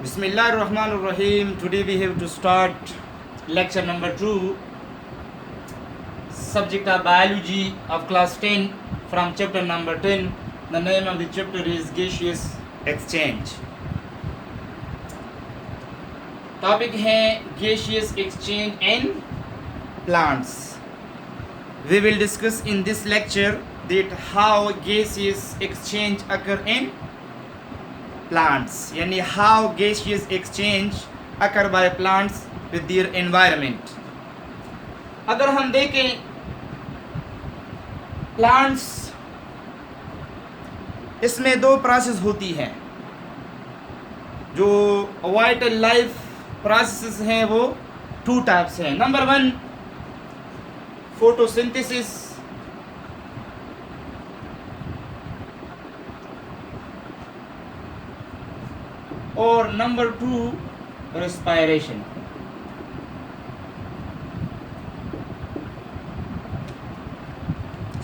Bismillahirrahmanirrahim. Today we have to start lecture number 2, subject of biology of class 10 from chapter number 10. The name of the chapter is gaseous exchange. Topic है gaseous exchange in plants. We will discuss in this lecture that how gaseous exchange occur in plants, यानी how gaseous exchange occur by plants with their environment. अगर हम देखें plants, इसमें दो process होती है. जो वाइटल लाइफ प्रोसेस हैं वो टू टाइप्स हैं. नंबर 1 फोटोसिंथेसिस, और नंबर 2 रेस्पायरेशन.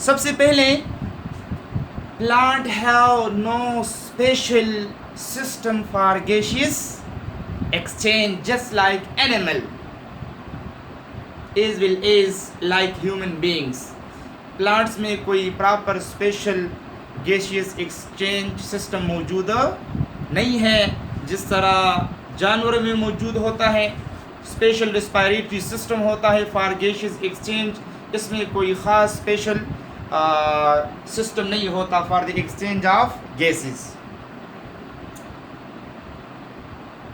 सबसे पहले plant have no special system for gaseous exchange, just like animal as well as like human beings. Plants में कोई proper special gaseous exchange system मौजूद नहीं है जिस तरह जानवरों में मौजूद होता है. स्पेशल रेस्पायरेटरी सिस्टम होता है फॉर gaseous exchange. इसमें कोई ख़ास स्पेशल सिस्टम नहीं होता for the exchange of gases.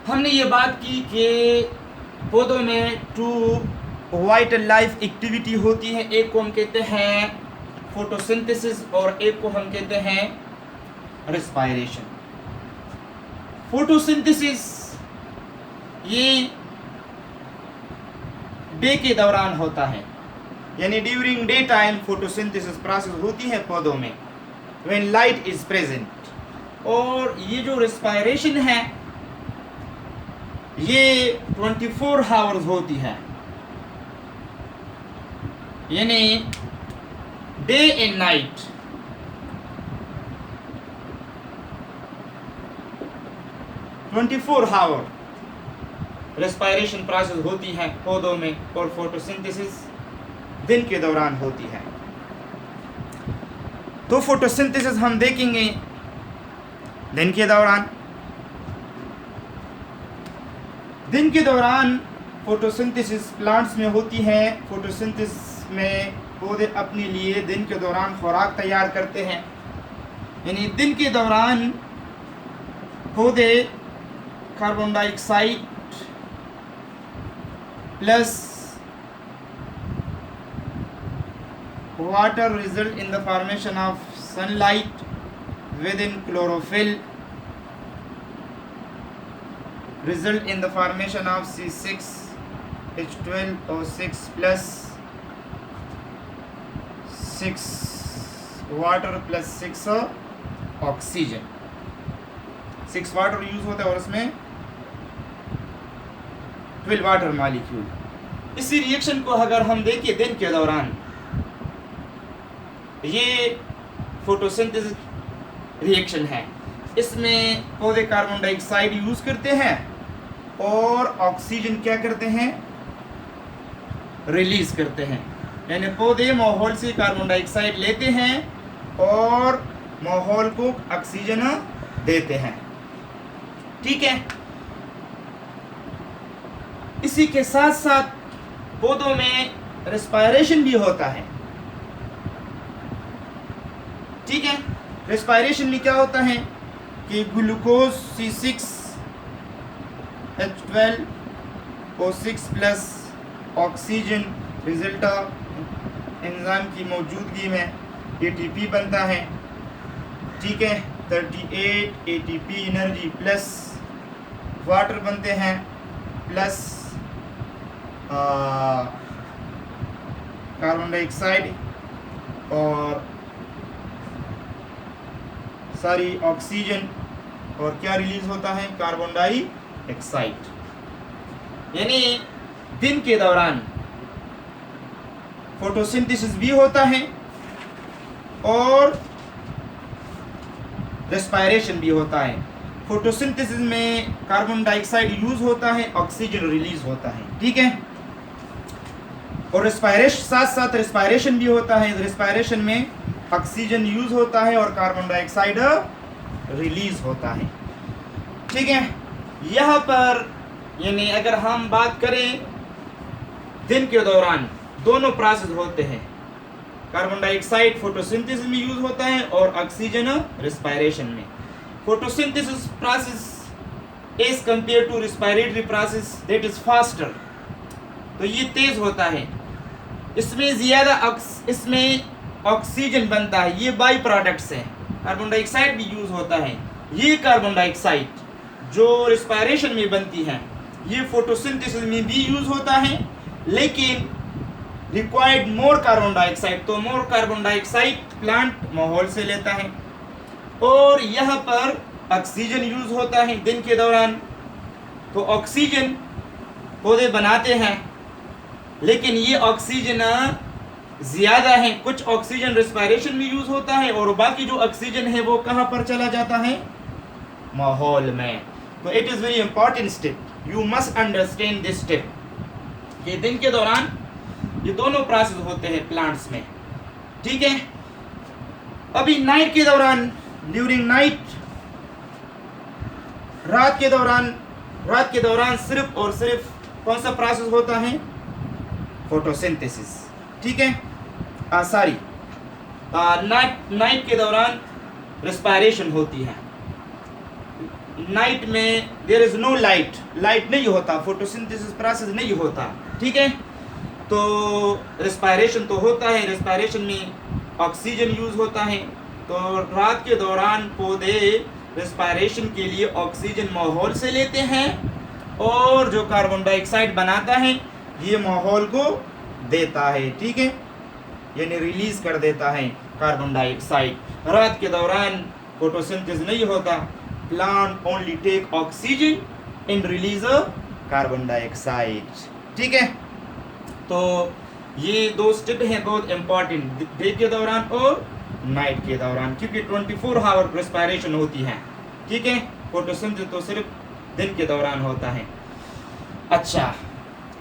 हमने ये बात की कि पौधों में टू वाइटल लाइफ एक्टिविटी होती है. एक को हम कहते हैं फोटोसिंथेसिस और एक को हम कहते हैं रेस्पायरेशन. फोटोसिंथेसिस ये डे के दौरान होता है, यानी during day time photosynthesis process होती है पौधों में, व्हेन लाइट इज प्रेजेंट. और ये जो रेस्पायरेशन है ये 24 आवर्स होती है, यानी day and night. Respiration process होती है पौधों में और फोटोसिंथेसिस दिन के दौरान होती है. तो फोटोसिंथेसिस हम देखेंगे दिन के दौरान. दिन के दौरान फोटोसिंथेसिस प्लांट्स में होती है. फोटोसिंथेसिस में पौधे अपने लिए दिन के दौरान खुराक तैयार करते हैं, यानी दिन के दौरान पौधे carbon dioxide plus water result in the formation of sunlight within chlorophyll, result in the formation of C6H12O6 plus 6 water plus 6 oxygen. 6 water use होता है और उसमें 12 वाटर मॉलिक्यूल. इसी रिएक्शन को अगर हम देखिए दिन के दौरान, ये फोटोसिंथेसिस रिएक्शन है. इसमें पौधे कार्बन डाइऑक्साइड यूज़ करते हैं और ऑक्सीजन क्या करते हैं, रिलीज करते हैं. यानी पौधे माहौल से कार्बन डाइऑक्साइड लेते हैं और माहौल को ऑक्सीजन देते हैं. ठीक है. इसी के साथ साथ पौधों में रेस्पायरेशन भी होता है. ठीक है. रेस्पायरेशन में क्या होता है कि glucose C6H12O6 plus oxygen result enzyme की मौजूदगी में ATP बनता है. ठीक है. 38 ATP एनर्जी प्लस वाटर बनते हैं प्लस कार्बन डाइऑक्साइड और सारी ऑक्सीजन, और क्या रिलीज होता है, कार्बन डाइऑक्साइड. यानी दिन के दौरान फोटोसिंथेसिस भी होता है और रेस्पायरेशन भी होता है. फोटोसिंथेसिस में कार्बन डाइऑक्साइड यूज होता है, ऑक्सीजन रिलीज होता है, ठीक है। और रेस्पायरेशन, साथ साथ रेस्पायरेशन भी होता है। रेस्पायरेशन में ऑक्सीजन यूज होता है और कार्बन डाइऑक्साइड रिलीज होता है, ठीक है। यहाँ पर यानी अगर हम बात करें दिन के दौरान दोनों प्रोसेस होते हैं, कार्बन डाइऑक्साइड फोटोसिंथेसिस में यूज होता है और ऑक्सीजन रेस्पायरेशन में। Photosynthesis process as compare to respiratory process that is faster, तो ये तेज होता है, इसमें ज़्यादा इसमें ऑक्सीजन बनता है, ये बाई प्रोडक्ट्स हैं। कार्बन डाइऑक्साइड भी यूज़ होता है, ये कार्बन डाइऑक्साइड जो रेस्पिरेशन में बनती है ये फोटोसिंथेसिस में भी यूज़ होता है, लेकिन रिक्वायर्ड मोर कार्बन डाइऑक्साइड, तो मोर कार्बन डाइऑक्साइड प्लांट माहौल से लेता है। और यहाँ पर ऑक्सीजन यूज़ होता है दिन के दौरान, तो ऑक्सीजन पौधे बनाते हैं, लेकिन ये ऑक्सीजन ज़्यादा है। कुछ ऑक्सीजन रेस्पिरेशन में यूज़ होता है और बाकी जो ऑक्सीजन है वो कहाँ पर चला जाता है, माहौल में। तो it is very important step, you must understand this step. ये दिन के दौरान ये दोनों प्रोसेस होते हैं प्लांट्स में, ठीक है। अभी नाइट के दौरान, ड्यूरिंग नाइट, रात के दौरान सिर्फ और सिर्फ कौन सा प्रोसेस होता है, फोटोसिंथेसिस, ठीक है। सॉरी, नाइट के दौरान रेस्पिरेशन होती है। नाइट में देयर इज नो लाइट नहीं होता, फोटोसिंथेसिस प्रोसेस नहीं होता, ठीक है। तो रेस्पिरेशन तो होता है, रेस्पिरेशन में ऑक्सीजन यूज होता है। तो रात के दौरान पौधे रेस्पिरेशन के लिए ऑक्सीजन माहौल से लेते हैं और जो कार्बन डाइऑक्साइड बनाता है ये माहौल को देता है, ठीक है, यानी रिलीज कर देता है कार्बन डाइऑक्साइड। रात के दौरान फोटोसिंथेसिस नहीं होता, plant only take oxygen and release carbon dioxide, ठीक है। तो ये दो स्टेप हैं बहुत इंपॉर्टेंट, डे के दौरान और नाइट के दौरान, क्योंकि 24 आवर रेस्पिरेशन होती है, ठीक है। फोटोसिंथेसिस तो सिर्फ दिन के दौरान होता है। अच्छा,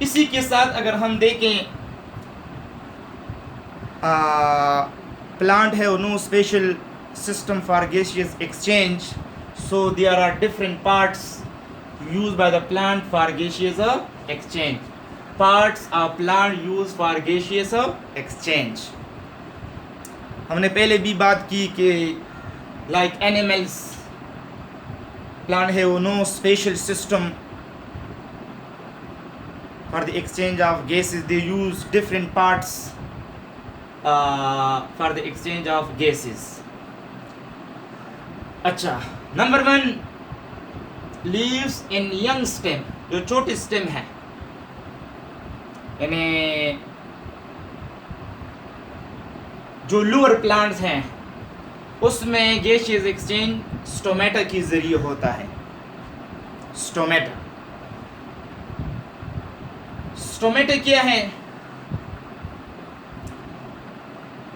इसी के साथ अगर हम देखें प्लांट है no special system for gaseous exchange, so there are different parts used by the plant for gaseous exchange. Parts of plant use for gaseous exchange. हमने पहले भी बात की कि लाइक एनिमल्स, प्लांट है no special system for the exchange of gases, they use different parts for the exchange of gases. अच्छा, number 1, leaves in young stem, जो छोटी स्टेम है, यानी जो लोअर प्लांट्स हैं उसमें गैसियस एक्सचेंज स्टोमेटा के जरिए होता है। स्टोमेटा क्या है,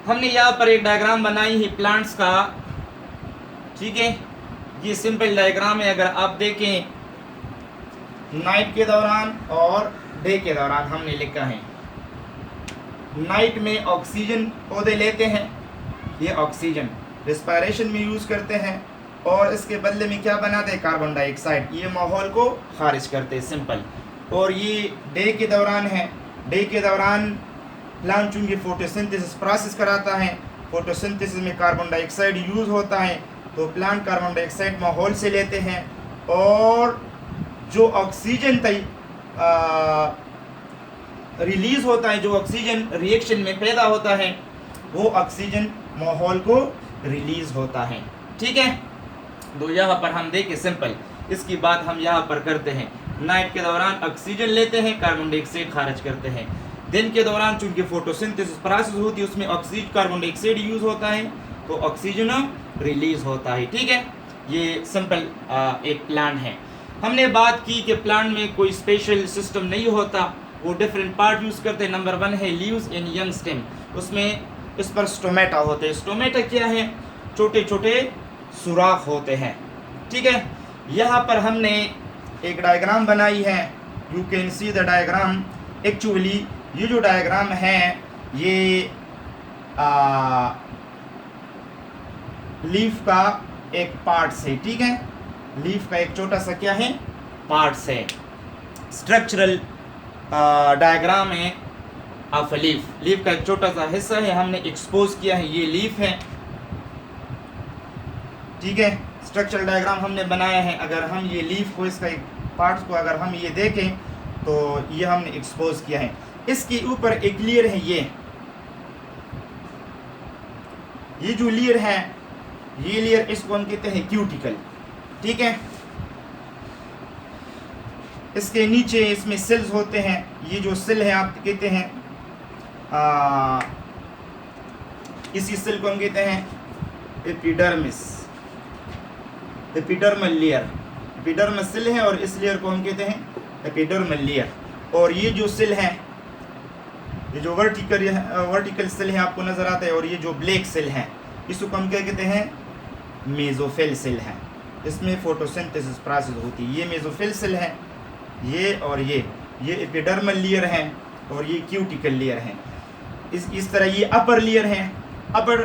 हमने यहाँ पर एक डायग्राम बनाई है प्लांट्स का, ठीक है। ये सिंपल डायग्राम है, अगर आप देखें नाइट के दौरान और डे के दौरान हमने लिखा है। नाइट में ऑक्सीजन पौधे लेते हैं, ये ऑक्सीजन रेस्पिरेशन में यूज़ करते हैं और इसके बदले में क्या बनाते हैं, कार्बन डाइऑक्साइड, ये माहौल को खारिज करते हैं, सिंपल। और ये डे के दौरान है, डे के दौरान प्लांट चूँकि फोटोसिंथेसिस प्रोसेस कराता है, फोटोसिंथेसिस में कार्बन डाइऑक्साइड यूज़ होता है, तो प्लांट कार्बन डाइऑक्साइड माहौल से लेते हैं और जो ऑक्सीजन रिलीज़ होता है, जो ऑक्सीजन रिएक्शन में पैदा होता है, वो ऑक्सीजन माहौल को रिलीज़ होता है, ठीक है। तो यहाँ पर हम देखें सिंपल, इसकी बात हम यहाँ पर करते हैं। नाइट के दौरान ऑक्सीजन लेते हैं, कार्बन डाइऑक्साइड खारिज करते हैं। दिन के दौरान चूंकि फोटोसिंथेसिस प्रोसेस होती है, उसमें ऑक्सीजन कार्बन डाइऑक्साइड यूज़ होता है, तो ऑक्सीजन रिलीज होता है, ठीक है। ये सिंपल एक प्लांट है। हमने बात की कि प्लांट में कोई स्पेशल सिस्टम नहीं होता, वो डिफरेंट पार्ट यूज़ करते हैं। नंबर 1 है लीव्स इन यंग स्टेम, उसमें इस पर स्टोमेटा होते हैं। स्टोमेटा क्या है, छोटे छोटे सुराख होते हैं, ठीक है। यहाँ पर हमने एक डायग्राम बनाई है, you can see the diagram. Actually ये जो डायग्राम है ये लीफ का एक पार्ट्स है, ठीक है। लीफ का एक छोटा सा क्या है, पार्ट्स है। स्ट्रक्चरल डायग्राम है ऑफ लीफ। लीफ का एक छोटा सा हिस्सा है, हमने एक्सपोज किया है, ये लीफ है, ठीक है। स्ट्रक्चरल डायग्राम हमने बनाया है। अगर हम ये लीफ को, इसका एक पार्ट्स को अगर हम ये देखें तो ये हमने एक्सपोज किया है। इसके ऊपर एक लेयर है, ये जो लेयर है, ये लेयर इसको हम कहते हैं क्यूटिकल, ठीक है। इसके नीचे इसमें सेल्स होते हैं। ये जो सेल है आप कहते हैं इसी सेल को हम कहते हैं epidermis, epidermal layer. Epidermal cell है और इस लेयर को हम कहते हैं एपिडर्मल लेयर। और ये जो सेल है, ये जो वर्टिकल सेल है आपको नजर आता है, और ये जो ब्लैक सेल है इसको हम क्या कहते हैं, मेसोफिल सेल है। इसमें फोटोसिंथेसिस प्रोसेस होती है। ये मेसोफिल सेल है, ये और ये एपिडर्मल लेयर है और ये क्यूटिकल लेयर है। इस तरह ये अपर लेयर है, अपर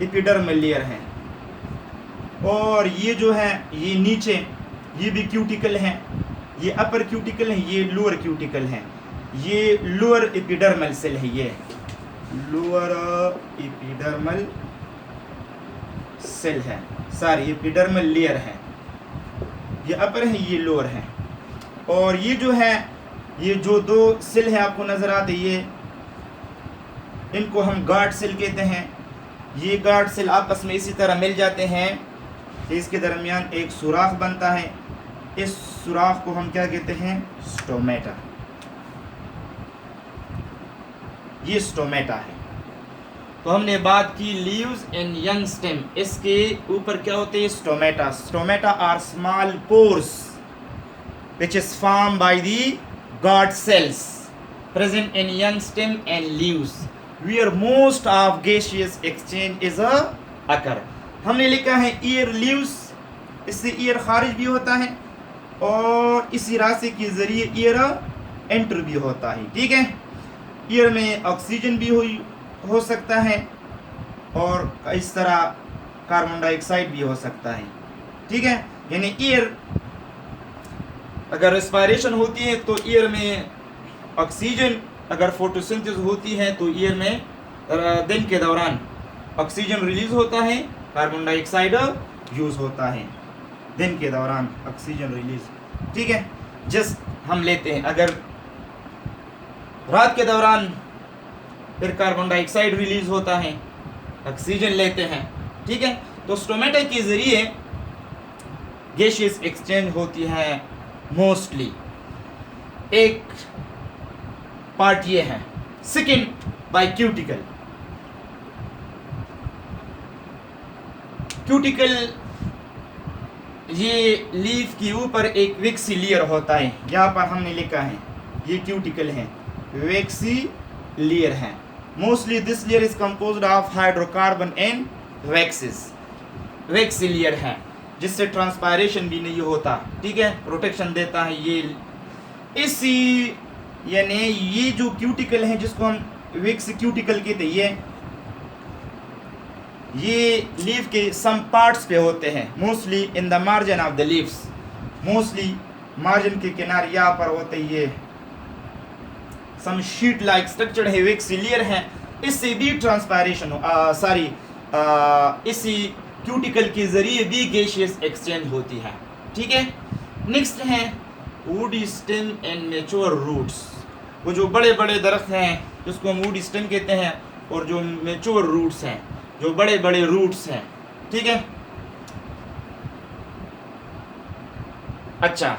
एपिडर्मल लेयर है। और ये जो है ये नीचे, ये भी क्यूटिकल है, ये अपर क्यूटिकल है, ये लोअर क्यूटिकल है। ये लोअर एपिडर्मल सेल है, ये लोअर एपिडर्मल सेल है, सॉरी एपिडर्मल लेयर है। ये अपर है, ये लोअर है। और ये जो है, ये जो दो सेल है आपको नजर आते, ये इनको हम गार्ड सेल कहते हैं। ये गार्ड सेल आपस में इसी तरह मिल जाते हैं कि इसके दरमियान एक सुराख बनता है। इस सुराख को हम क्या कहते हैं, स्टोमेटा। ये स्टोमेटा है। तो हमने बात की लीव्स एंड यंग स्टेम, इसके ऊपर क्या होते हैं, stomata. Stomata are small pores which is formed by the guard cells present in young stem and leaves where most of gaseous exchange is occur। हमने लिखा है ईयर लीव्स, इससे year खारिज भी होता है और इसी रास्ते के जरिए ईयर एंटर भी होता है, ठीक है। ईयर में ऑक्सीजन भी हो सकता है और इस तरह कार्बन डाइऑक्साइड भी हो सकता है, ठीक है। यानी ईयर अगर रेस्पायरेशन होती है तो ईयर में ऑक्सीजन, अगर फोटोसिंथेसिस होती है तो ईयर में दिन के दौरान ऑक्सीजन रिलीज होता है, कार्बन डाइऑक्साइड यूज होता है। दिन के दौरान ऑक्सीजन रिलीज, ठीक है। जस्ट हम लेते हैं, अगर रात के दौरान फिर कार्बन डाइऑक्साइड रिलीज होता है, ऑक्सीजन लेते हैं, ठीक है। तो स्टोमेटा के जरिए गैसियस एक्सचेंज होती है मोस्टली। एक पार्ट ये है। Second by cuticle. क्यूटिकल ये लीफ के ऊपर एक वैक्सी लेयर होता है, यहाँ पर हमने लिखा है ये क्यूटिकल है, वैक्सी लेयर है। Mostly this layer is composed of hydrocarbon and waxes. Waxy layer है जिससे ट्रांसपायरेशन भी नहीं होता, ठीक है, प्रोटेक्शन देता है ये। इसी यानी ये जो क्यूटिकल है जिसको हम वैक्सी क्यूटिकल कहते हैं, ये लीफ के सम पार्ट्स पे होते हैं, mostly in the margin of the leaves. Mostly margin के किनारे यहाँ पर होते हैं, ये सम शीट लाइक स्ट्रक्चर है, वैक्सी लेयर है, इससे भी ट्रांसपायरेशन इसी क्यूटिकल के जरिए भी गैसियस एक्सचेंज होती है, ठीक है। नेक्स्ट है woody stem and mature roots. वो जो बड़े बड़े दरख्त हैं जिसको हम वुडी स्टेम कहते हैं, और जो मैच्योर रूट्स हैं, जो बड़े बड़े रूट्स हैं, ठीक है। अच्छा,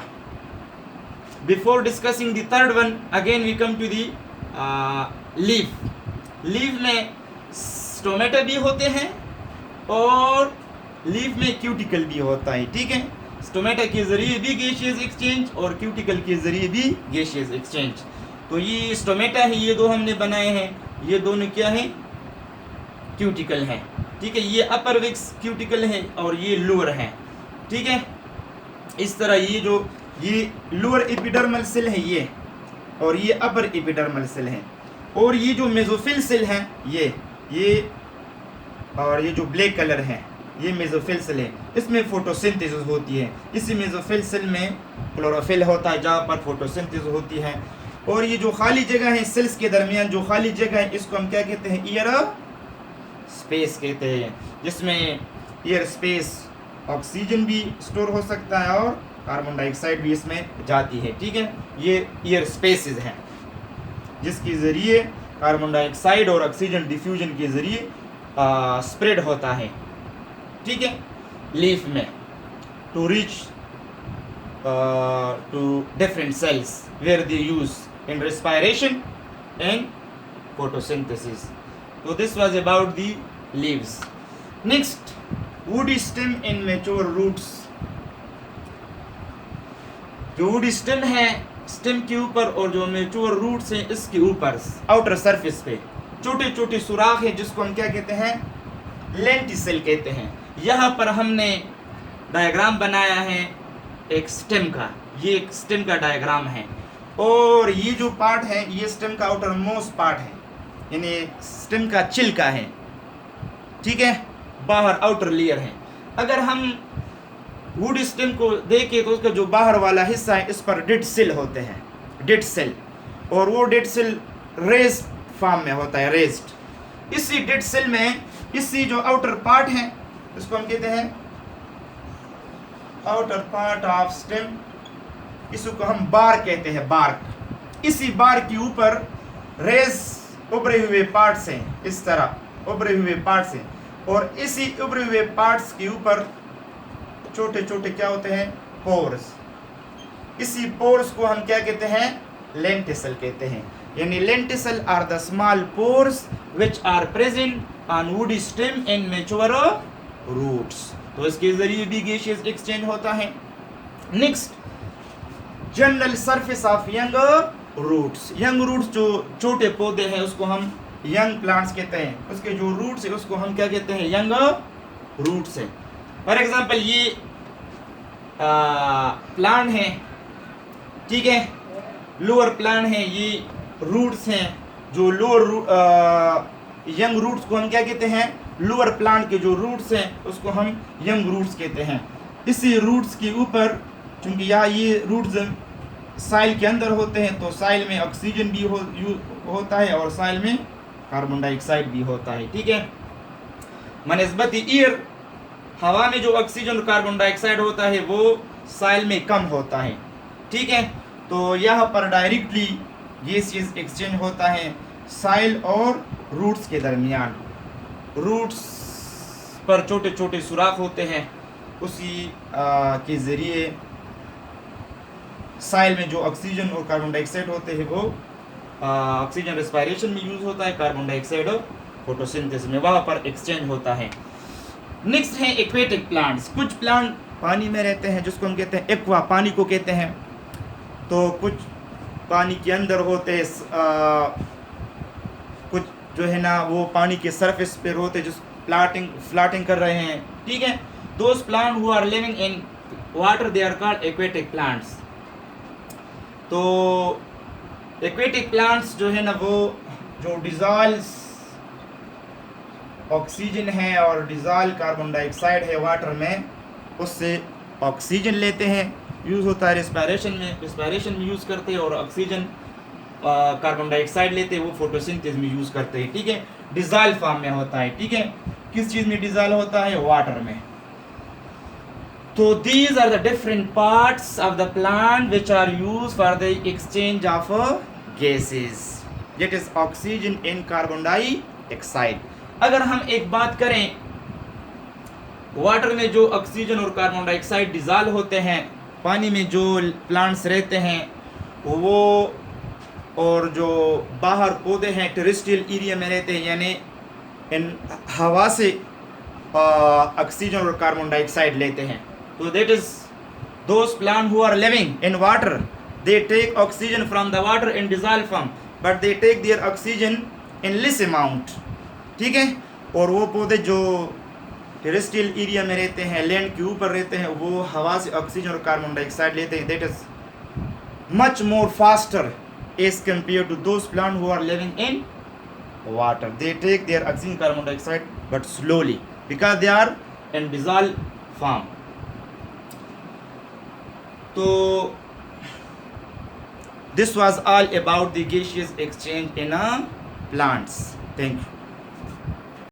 before discussing the third one again we come to the leaf. Leaf में स्टोमेटा भी होते हैं और लीफ में क्यूटिकल भी होता है, ठीक है। स्टोमेटा के जरिए भी गैसियस एक्सचेंज और क्यूटिकल के जरिए भी गैसियस एक्सचेंज। तो ये स्टोमेटा है, ये दो हमने बनाए हैं, ये दोनों क्या है, क्यूटिकल है, ठीक है। ये अपर वैक्स क्यूटिकल है और ये लोअर है, ठीक है। इस तरह ये लोअर एपिडर्मल सेल है ये, और ये अपर एपिडर्मल सेल है, और ये जो मेसोफिल सेल है ये और ये जो ब्लैक कलर है ये मेसोफिल सेल है। इसमें फोटोसिंथेसिस होती है। इसी मेसोफिल सेल में क्लोरोफिल होता है जहाँ पर फोटोसिंथेसिस होती है। और ये जो खाली जगह है सेल्स के दरमियान जो खाली जगह है इसको हम क्या कहते हैं, एयर स्पेस कहते हैं, जिसमें एयर स्पेस ऑक्सीजन भी स्टोर हो सकता है और कार्बन डाइऑक्साइड भी इसमें जाती है। ठीक है, ये एयर स्पेसेस हैं जिसके ज़रिए कार्बन डाइऑक्साइड और ऑक्सीजन डिफ्यूजन के ज़रिए स्प्रेड होता है। ठीक है, लीफ में to reach to different cells where they use in respiration and photosynthesis. So this was about the leaves. Next, woody stem in mature roots. जो woody stem है, स्टेम के ऊपर और जो मेच्योर रूट्स हैं इसके ऊपर आउटर सरफेस पे छोटे छोटे सुराख है जिसको हम क्या कहते हैं, लेंटिसेल कहते हैं। यहाँ पर हमने डायग्राम बनाया है एक स्टेम का, ये एक स्टेम का डायग्राम है, और ये जो पार्ट है ये स्टेम का आउटर मोस्ट पार्ट है, यानी स्टेम का छिलका है। ठीक है, बाहर आउटर लेयर है। अगर हम वुड स्टेम को देखें तो उसका जो बाहर वाला हिस्सा है इस पर डेड सेल होते हैं, डेड सेल, और वो डेड सेल रेस्ड फॉर्म में होता है, रेस्ड। इसी डेड सेल में इसी जो आउटर पार्ट है इसको हम कहते हैं आउटर पार्ट ऑफ स्टेम, इसको हम बार्क कहते हैं, बार्क। इसी बार्क के ऊपर रेस उभरे हुए पार्ट्स हैं, इस तरह उभरे हुए पार्ट्स हैं, और इसी उभरे हुए पार्ट्स के ऊपर छोटे छोटे क्या होते हैं, पोर्स। इसी पोर्स को हम क्या कहते हैं, लेंटिसल कहते हैं। यानी lenticel are the small pores which are present on woody stem in mature roots. तो इसके जरिए भी गैसियस एक्सचेंज होता है। Next, general surface of young roots. Young roots जो छोटे पौधे हैं उसको हम यंग प्लांट्स कहते हैं, उसके जो रूट्स है उसको हम क्या कहते हैं, यंग रूट्स है। फॉर एग्जांपल ये प्लांट है, ठीक है, लोअर प्लांट है, ये रूट्स हैं, जो लोअर यंग रूट्स को हम क्या कहते हैं, लोअर प्लांट के जो रूट्स हैं उसको हम यंग रूट्स कहते हैं। इसी रूट्स के ऊपर चूँकि यहाँ ये रूट्स साइल के अंदर होते हैं तो साइल में ऑक्सीजन भी होता है और साइल में कार्बन डाइऑक्साइड भी होता है। ठीक है, मनस्बती एयर, हवा में जो ऑक्सीजन और कार्बन डाइऑक्साइड होता है वो साइल में कम होता है। ठीक है, तो यहाँ पर डायरेक्टली गैसियस एक्सचेंज होता है साइल और रूट्स के दरमियान। रूट्स पर छोटे छोटे सुराख होते हैं, उसी के ज़रिए साइल में जो ऑक्सीजन और कार्बन डाइऑक्साइड होते हैं वो ऑक्सीजन रेस्पिरेशन में यूज़ होता है, कार्बन डाइऑक्साइड फोटोसिंथेसिस में वहाँ पर एक्सचेंज होता है। नेक्स्ट है एक्वेटिक प्लांट्स। कुछ प्लांट पानी में रहते हैं जिसको हम कहते हैं एक्वा, पानी को कहते हैं, तो कुछ पानी के अंदर होते हैं, कुछ जो है ना वो पानी के सरफेस पर होते हैं जो फ्लाटिंग कर रहे हैं। ठीक है, those plant who are living in water they are called aquatic plants. तो एक्वेटिक प्लांट्स जो है ना वो जो डिजॉल्व ऑक्सीजन है और डिजॉल्व कार्बन डाइऑक्साइड है वाटर में, उससे ऑक्सीजन लेते हैं, यूज़ होता है रेस्पिरेशन में यूज़ करते हैं, और ऑक्सीजन कार्बन डाइऑक्साइड लेते हैं वो फोटोसिंथेसिस में यूज़ करते हैं। ठीक है, डिजॉल्व फॉर्म में होता है। ठीक है, किस चीज़ में डिजॉल्व होता है, वाटर में। तो these are the different parts of the plant which are used for the exchange of gases, that is oxygen and carbon dioxide. अगर हम एक बात करें, वाटर में जो ऑक्सीजन और कार्बन डाइऑक्साइड डिजॉल्व होते हैं, पानी में जो प्लांट्स रहते हैं वो, और जो बाहर पौधे हैं टेरेस्ट्रियल एरिया में रहते हैं, यानी इन हवा से ऑक्सीजन और कार्बन डाइऑक्साइड लेते हैं। So that is those plants who are living in water, they take oxygen from the water in dissolved form, but they take their oxygen in less amount. ठीक है, और वो पौधे जो टेरेस्ट्रियल एरिया में रहते हैं, लैंड के ऊपर रहते हैं, वो हवा से ऑक्सीजन और कार्बन डाइऑक्साइड लेते हैं. That is much more faster as compare to those plant who are living in water. They take their oxygen carbon dioxide but slowly because they are in dissolved form. So this was all about the gaseous exchange in plants. Thank you.